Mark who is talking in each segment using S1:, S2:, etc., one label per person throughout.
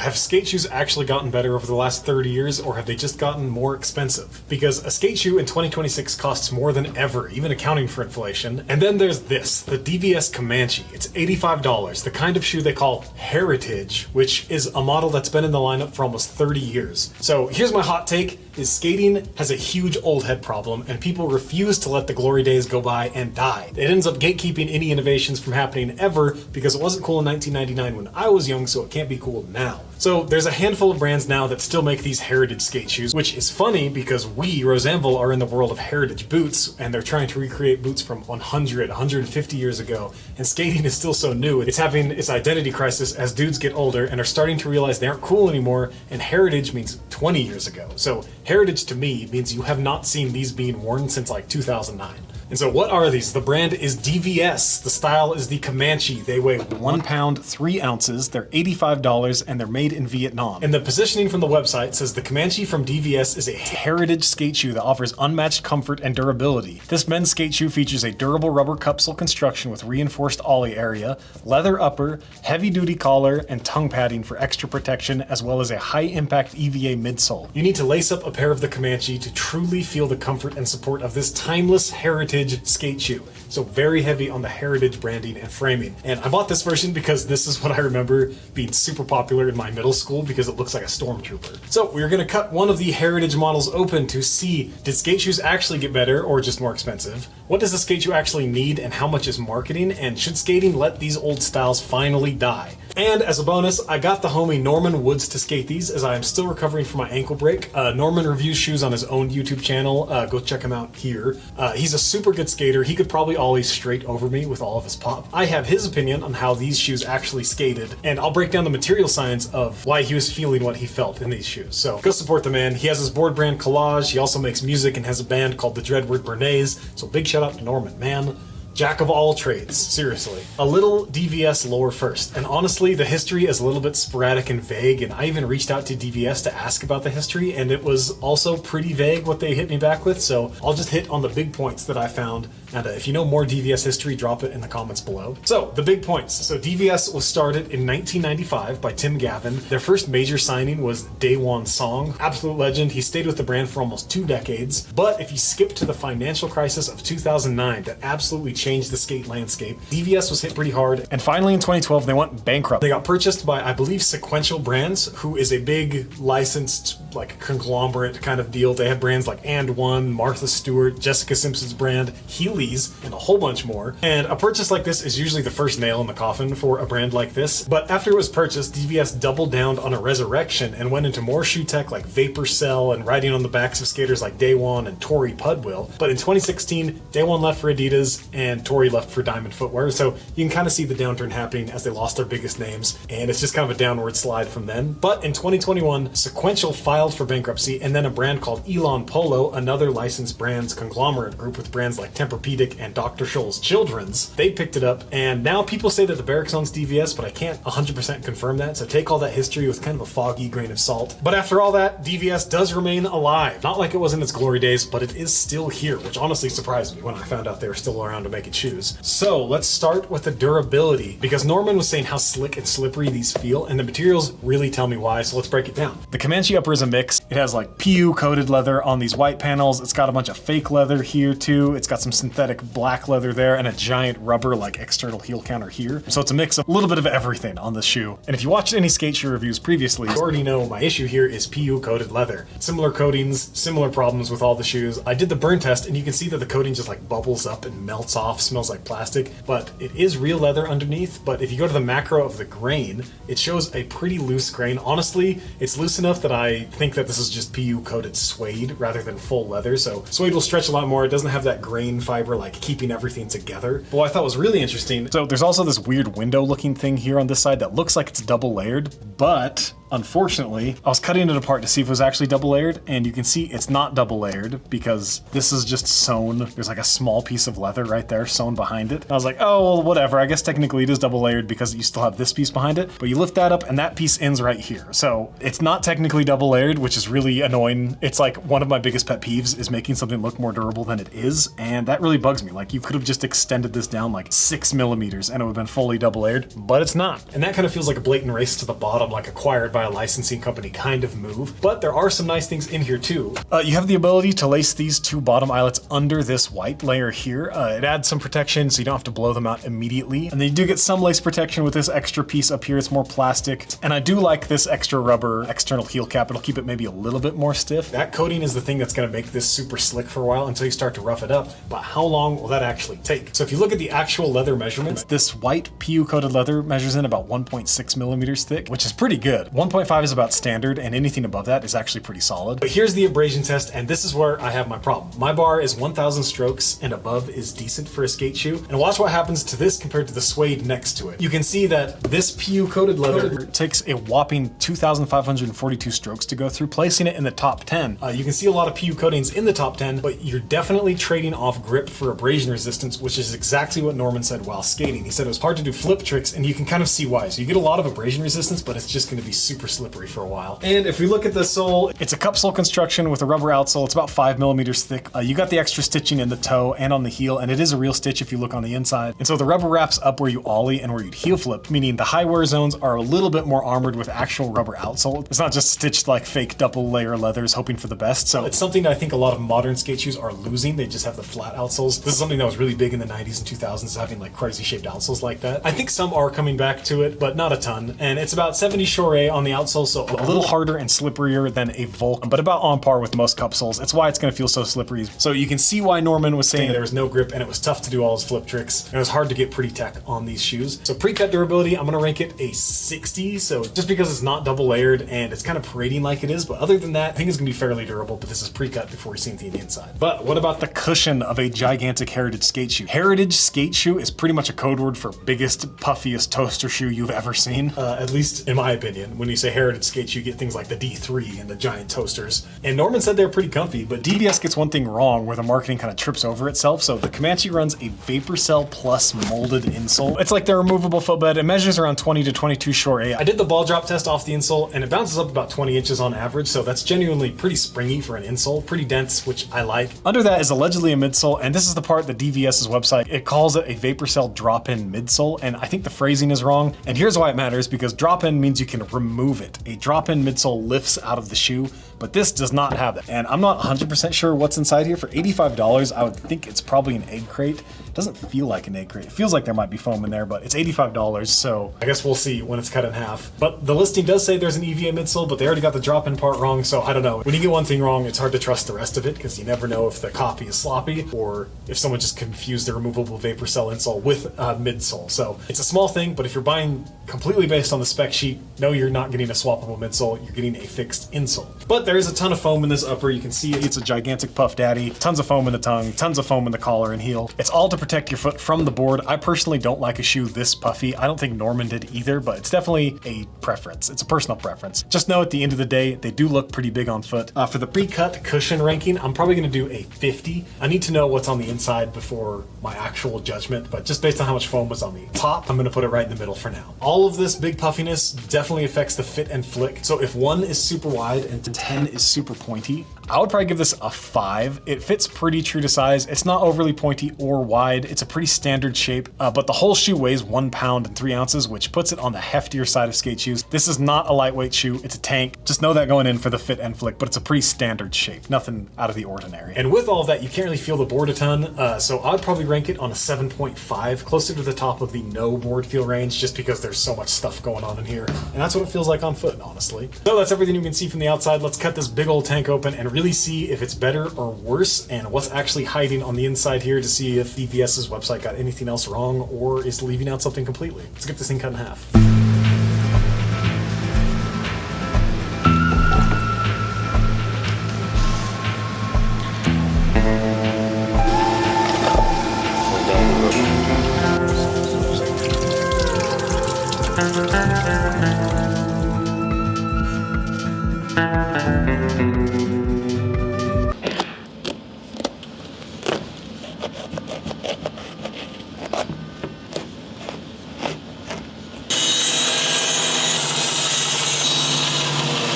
S1: have skate shoes actually gotten better over the last 30 years, or have they just gotten more expensive? Because a skate shoe in 2026 costs more than ever, even accounting for inflation. And then there's this, the DVS Comanche. It's $85, the kind of shoe they call Heritage, which is a model that's been in the lineup for almost 30 years. So here's my hot take, is skating has a huge old head problem, and people refuse to let the glory days go by and die. It ends up gatekeeping any innovations from happening ever, because it wasn't cool in 1999 when I was young, so it can't be cool now. So there's a handful of brands now that still make these heritage skate shoes, which is funny because we, Anvil, are in the world of heritage boots, and they're trying to recreate boots from 100, 150 years ago, and skating is still so new. It's having its identity crisis as dudes get older and are starting to realize they aren't cool anymore, and heritage means 20 years ago. So heritage to me means you have not seen these being worn since like 2009. And so what are these? The brand is DVS. The style is the Comanche. They weigh 1 pound, 3 ounces. They're $85 and they're made in Vietnam. And the positioning from the website says the Comanche from DVS is a heritage skate shoe that offers unmatched comfort and durability. This men's skate shoe features a durable rubber cupsole construction with reinforced ollie area, leather upper, heavy duty collar, and tongue padding for extra protection, as well as a high impact EVA midsole. You need to lace up a pair of the Comanche to truly feel the comfort and support of this timeless heritage skate shoe. So very heavy on the heritage branding and framing. And I bought this version because this is what I remember being super popular in my middle school, because it looks like a stormtrooper. So we're gonna cut one of the heritage models open to see, did skate shoes actually get better or just more expensive? What does a skate shoe actually need, and how much is marketing? And should skating let these old styles finally die? And as a bonus, I got the homie Norman Woods to skate these, as I am still recovering from my ankle break. Norman reviews shoes on his own YouTube channel. Go check him out here. He's a super good skater. He could probably always straight over me with all of his pop. I have his opinion on how these shoes actually skated, and I'll break down the material science of why he was feeling what he felt in these shoes. So go support the man. He has his board brand Collage. He also makes music and has a band called the Dreadword Bernays. So big shout out to Norman, man. Jack of all trades, seriously. A little DVS lore first, and honestly the history is a little bit sporadic and vague, and I even reached out to DVS to ask about the history, and it was also pretty vague what they hit me back with, so I'll just hit on the big points that I found, and if you know more DVS history, drop it in the comments below. So, the big points. So DVS was started in 1995 by Tim Gavin. Their first major signing was Daewon Song, absolute legend. He stayed with the brand for almost 2 decades, but if you skip to the financial crisis of 2009, that absolutely changed the skate landscape. DVS was hit pretty hard, and finally in 2012 they went bankrupt. They got purchased by, I believe, Sequential Brands, who is a big licensed like conglomerate kind of deal. They have brands like And One, Martha Stewart, Jessica Simpson's brand, Heelys, and a whole bunch more. And a purchase like this is usually the first nail in the coffin for a brand like this. But after it was purchased, DVS doubled down on a resurrection and went into more shoe tech like Vapor Cell and riding on the backs of skaters like Daewon and Tori Pudwill. But in 2016, Daewon left for Adidas and Tori left for Diamond Footwear, so you can kind of see the downturn happening as they lost their biggest names, and it's just kind of a downward slide from then. But in 2021, Sequential filed for bankruptcy, and then a brand called Elon Polo, another licensed brands conglomerate group with brands like Tempur-Pedic and Dr. Scholl's Children's, they picked it up, and now people say that the Barracks owns DVS, but I can't 100% confirm that, so take all that history with kind of a foggy grain of salt. But after all that, DVS does remain alive. Not like it was in its glory days, but it is still here, which honestly surprised me when I found out they were still around to making shoes. So let's start with the durability, because Norman was saying how slick and slippery these feel, and the materials really tell me why, so let's break it down. The Comanche upper is a mix. It has like PU coated leather on these white panels. It's got a bunch of fake leather here too. It's got some synthetic black leather there and a giant rubber like external heel counter here. So it's a mix of a little bit of everything on this shoe. And if you watched any skate shoe reviews previously, you already know my issue here is PU coated leather. Similar coatings, similar problems with all the shoes. I did the burn test and you can see that the coating just like bubbles up and melts off, smells like plastic, but it is real leather underneath. But if you go to the macro of the grain, it shows a pretty loose grain. Honestly, it's loose enough that I think that this is just PU coated suede rather than full leather. So suede will stretch a lot more. It doesn't have that grain fiber like keeping everything together. But what I thought was really interesting, so there's also this weird window looking thing here on this side that looks like it's double layered, but unfortunately, I was cutting it apart to see if it was actually double layered, and you can see it's not double layered because this is just sewn. There's like a small piece of leather right there sewn behind it. And I was like, oh, well, whatever. I guess technically it is double layered because you still have this piece behind it, but you lift that up and that piece ends right here. So it's not technically double layered, which is really annoying. It's like one of my biggest pet peeves is making something look more durable than it is, and that really bugs me. Like you could have just extended this down like 6 millimeters and it would have been fully double layered, but it's not. And that kind of feels like a blatant race to the bottom, like acquired by by a licensing company kind of move, but there are some nice things in here too. You have the ability to lace these two bottom eyelets under this white layer here. It adds some protection so you don't have to blow them out immediately. And then you do get some lace protection with this extra piece up here. It's more plastic. And I do like this extra rubber external heel cap. It'll keep it maybe a little bit more stiff. That coating is the thing that's gonna make this super slick for a while until you start to rough it up. But how long will that actually take? So if you look at the actual leather measurements, this white PU coated leather measures in about 1.6 millimeters thick, which is pretty good. 1.5 is about standard, and anything above that is actually pretty solid. But here's the abrasion test, and this is where I have my problem. My bar is 1,000 strokes and above is decent for a skate shoe. And watch what happens to this compared to the suede next to it. You can see that this PU coated leather takes a whopping 2,542 strokes to go through, placing it in the top 10. You can see a lot of PU coatings in the top 10, but you're definitely trading off grip for abrasion resistance, which is exactly what Norman said while skating. He said it was hard to do flip tricks, and you can kind of see why. So you get a lot of abrasion resistance, but it's just going to be super slippery for a while. And if we look at the sole, it's a cup sole construction with a rubber outsole. It's about 5 millimeters thick. You got the extra stitching in the toe and on the heel, and it is a real stitch if you look on the inside. And so the rubber wraps up where you ollie and where you'd heel flip, meaning the high wear zones are a little bit more armored with actual rubber outsole. It's not just stitched like fake double layer leathers hoping for the best. So it's something I think a lot of modern skate shoes are losing. They just have the flat outsoles. This is something that was really big in the 90s and 2000s, having like crazy shaped outsoles like that. I think some are coming back to it, but not a ton. And it's about 70 Chore on the outsole, so a little harder and slipperier than a Volk, but about on par with most cup soles. It's why it's going to feel so slippery. So you can see why Norman was saying there was no grip and it was tough to do all his flip tricks. And it was hard to get pretty tech on these shoes. So pre-cut durability, I'm going to rank it a 60. So just because it's not double layered and it's kind of parading like it is, but other than that, I think it's going to be fairly durable, but this is pre-cut before you see anything on the inside. But what about the cushion of a gigantic Heritage skate shoe? Heritage skate shoe is pretty much a code word for biggest, puffiest toaster shoe you've ever seen. At least in my opinion. When you say Heritage skate shoe, you get things like the D3 and the giant toasters. And Norman said they're pretty comfy, but DVS gets one thing wrong where the marketing kind of trips over itself. So the Comanche runs a Vapor Cell Plus molded insole. It's like the removable footbed. It measures around 20 to 22 Chore. I did the ball drop test off the insole and it bounces up about 20 inches on average. So that's genuinely pretty springy for an insole, pretty dense, which I like. Under that is allegedly a midsole, and this is the part that DVS's website, it calls it a Vapor Cell drop-in midsole, and I think the phrasing is wrong. And here's why it matters, because drop-in means you can remove it. A drop-in midsole lifts out of the shoe, but this does not have that. And I'm not 100% sure what's inside here. For $85, I would think it's probably an egg crate. It doesn't feel like an egg crate. It feels like there might be foam in there, but it's $85, so I guess we'll see when it's cut in half. But the listing does say there's an EVA midsole, but they already got the drop-in part wrong, so I don't know. When you get one thing wrong, it's hard to trust the rest of it, because you never know if the copy is sloppy, or if someone just confused the removable Vapor Cell insole with a midsole. So it's a small thing, but if you're buying completely based on the spec sheet, no, you're not getting a swappable midsole, you're getting a fixed insole. But there is a ton of foam in this upper. You can see it's a gigantic puff daddy, tons of foam in the tongue, tons of foam in the collar and heel. It's all to protect your foot from the board. I personally don't like a shoe this puffy. I don't think Norman did either, but it's definitely a preference. It's a personal preference. Just know at the end of the day, they do look pretty big on foot. For the pre-cut cushion ranking, I'm probably gonna do a 50. I need to know what's on the inside before my actual judgment, but just based on how much foam was on the top, I'm gonna put it right in the middle for now. All of this big puffiness definitely affects the fit and flick. So if 1 is super wide and 10 is super pointy, I would probably give this a 5. It fits pretty true to size. It's not overly pointy or wide. It's a pretty standard shape, but the whole shoe weighs 1 pound and 3 ounces, which puts it on the heftier side of skate shoes. This is not a lightweight shoe. It's a tank. Just know that going in for the fit and flick, but it's a pretty standard shape. Nothing out of the ordinary. And with all of that, you can't really feel the board a ton, so I'd probably rank it on a 7.5, closer to the top of the no board feel range, just because there's so much stuff going on in here. And that's what it feels like on foot, honestly. So that's everything you can see from the outside. Let's cut this big old tank open and really see if it's better or worse and what's actually hiding on the inside here to see if DVS's website got anything else wrong or is leaving out something completely. Let's get this thing cut in half.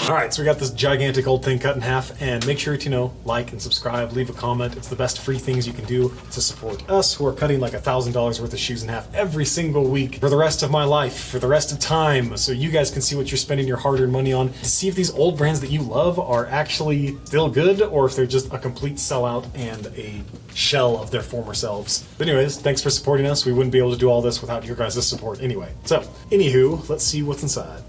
S1: Alright, so we got this gigantic old thing cut in half, and make sure to, like and subscribe, leave a comment. It's the best free things you can do to support us, who are cutting like $1,000 worth of shoes in half every single week for the rest of my life, for the rest of time, so you guys can see what you're spending your hard-earned money on, to see if these old brands that you love are actually still good, or if they're just a complete sellout and a shell of their former selves. But anyways, thanks for supporting us. We wouldn't be able to do all this without your guys' support anyway. So, anywho, let's see what's inside.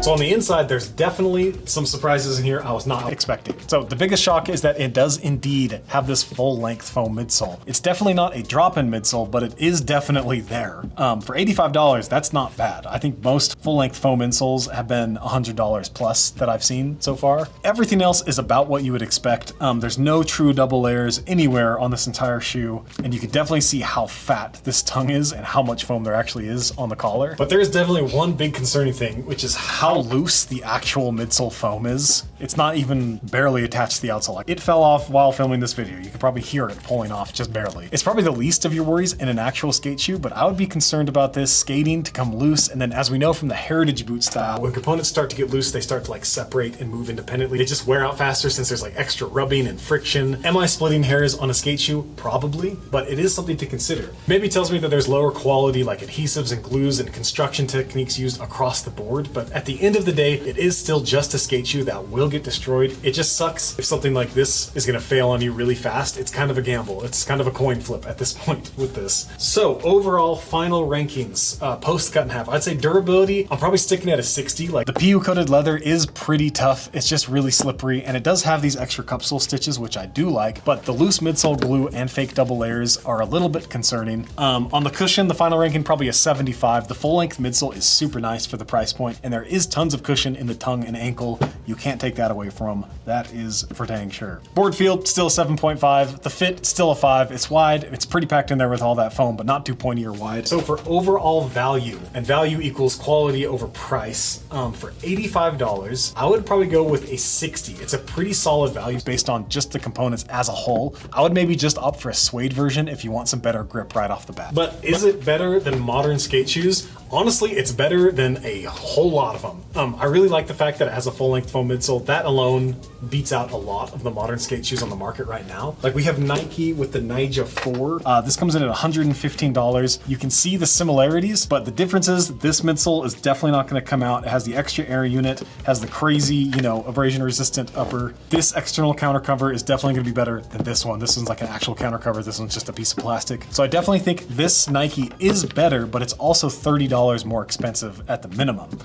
S1: So on the inside, there's definitely some surprises in here I was not expecting. So the biggest shock is that it does indeed have this full-length foam midsole. It's definitely not a drop-in midsole, but it is definitely there. For $85, that's not bad. I think most full-length foam insoles have been $100 plus that I've seen so far. Everything else is about what you would expect. There's no true double layers anywhere on this entire shoe, and you can definitely see how fat this tongue is and how much foam there actually is on the collar. But there's definitely one big concerning thing, which is how loose the actual midsole foam is. It's not even barely attached to the outsole. It fell off while filming this video. You can probably hear it pulling off just barely. It's probably the least of your worries in an actual skate shoe, but I would be concerned about this skating to come loose. And then as we know from the heritage boot style, when components start to get loose, they start to like separate and move independently. They just wear out faster since there's like extra rubbing and friction. Am I splitting hairs on a skate shoe? Probably, but it is something to consider. Maybe tells me that there's lower quality like adhesives and glues and construction techniques used across the board, but at the end of the day, it is still just a skate shoe that will get destroyed. It just sucks if something like this is gonna fail on you really fast. It's kind of a gamble. It's kind of a coin flip at this point with this. So overall final rankings, post cut in half, I'd say durability, I'm probably sticking at a 60. Like the PU coated leather is pretty tough. It's just really slippery, and it does have these extra cupsole stitches, which I do like, but the loose midsole glue and fake double layers are a little bit concerning. On the cushion, the final ranking probably a 75. The full length midsole is super nice for the price point, and there is tons of cushion in the tongue and ankle. You can't take that away from. That is for dang sure. Boardfeel, still a 7.5. The fit, still a 5. It's wide. It's pretty packed in there with all that foam, but not too pointy or wide. So for overall value, and value equals quality over price, for $85, I would probably go with a 60. It's a pretty solid value based on just the components as a whole. I would maybe just opt for a suede version if you want some better grip right off the bat. But is it better than modern skate shoes? Honestly, it's better than a whole lot of them. I really like the fact that it has a full-length foam midsole. That alone beats out a lot of the modern skate shoes on the market right now. Like we have Nike with the Nyjah 4. This comes in at $115. You can see the similarities, but the difference is this midsole is definitely not going to come out. It has the extra air unit, has the crazy, abrasion resistant upper. This external counter cover is definitely going to be better than this one. This one's like an actual counter cover. This one's just a piece of plastic. So I definitely think this Nike is better, but it's also $30 more expensive at the minimum.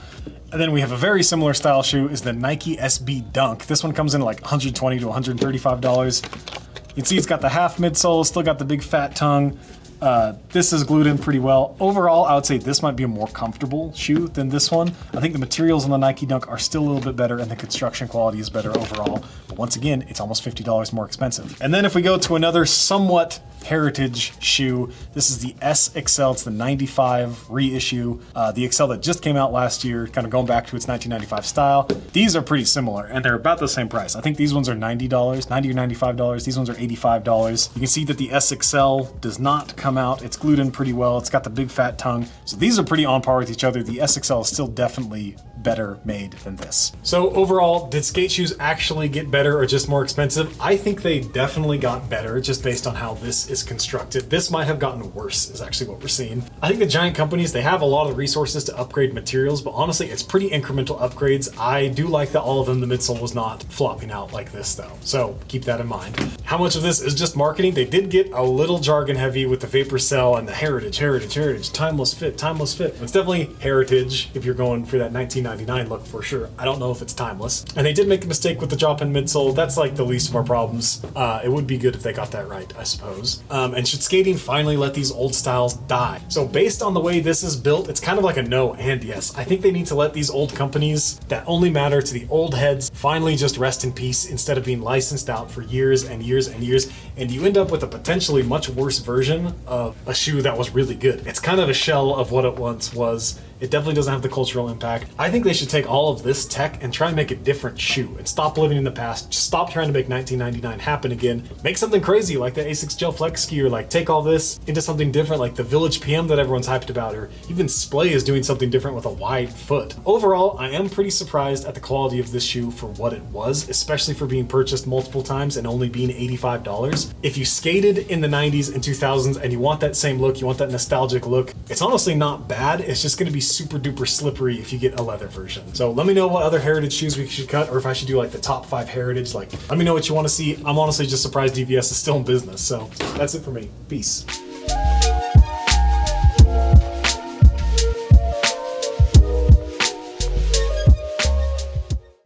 S1: And then we have a very similar style shoe is the Nike SB Dunk. This one comes in like $120 to $135. You can see it's got the half midsole, still got the big fat tongue. This is glued in pretty well. Overall, I would say this might be a more comfortable shoe than this one. I think the materials on the Nike Dunk are still a little bit better and the construction quality is better overall. But once again, it's almost $50 more expensive. And then if we go to another somewhat heritage shoe, this is the SXL. It's the 95 reissue. The XL that just came out last year, kind of going back to its 1995 style. These are pretty similar and they're about the same price. I think these ones are $90 or $95. These ones are $85. You can see that the SXL does not come out. It's glued in pretty well. It's got the big fat tongue. So these are pretty on par with each other. The SXL is still definitely better made than this. So overall, did skate shoes actually get better or just more expensive? I think they definitely got better just based on how this is constructed. This might have gotten worse is actually what we're seeing. I think the giant companies, they have a lot of resources to upgrade materials, but honestly, it's pretty incremental upgrades. I do like that all of them, the midsole was not flopping out like this though. So keep that in mind. How much of this is just marketing? They did get a little jargon heavy with the vapor cell and the heritage, timeless fit. It's definitely heritage if you're going for that 1999 look for sure. I don't know if it's timeless. And they did make a mistake with the drop-in midsole. That's like the least of our problems. It would be good if they got that right, I suppose. And should skating finally let these old styles die? So based on the way this is built, it's kind of like a no and yes. I think they need to let these old companies that only matter to the old heads finally just rest in peace instead of being licensed out for years and years and years. And you end up with a potentially much worse version of a shoe that was really good. It's kind of a shell of what it once was. It definitely doesn't have the cultural impact. I think they should take all of this tech and try and make a different shoe and stop living in the past. Just stop trying to make 1999 happen again. Make something crazy like the Asics Gel Flex ski, or like take all this into something different like the Village PM that everyone's hyped about, or even Splay is doing something different with a wide foot. Overall, I am pretty surprised at the quality of this shoe for what it was, especially for being purchased multiple times and only being $85. If you skated in the 90s and 2000s and you want that same look, you want that nostalgic look, it's honestly not bad. It's just going to be super duper slippery if you get a leather version. So let me know what other heritage shoes we should cut, or if I should do like the top 5 heritage. Like, let me know what you want to see. I'm honestly just surprised DVS is still in business. So that's it for me. Peace.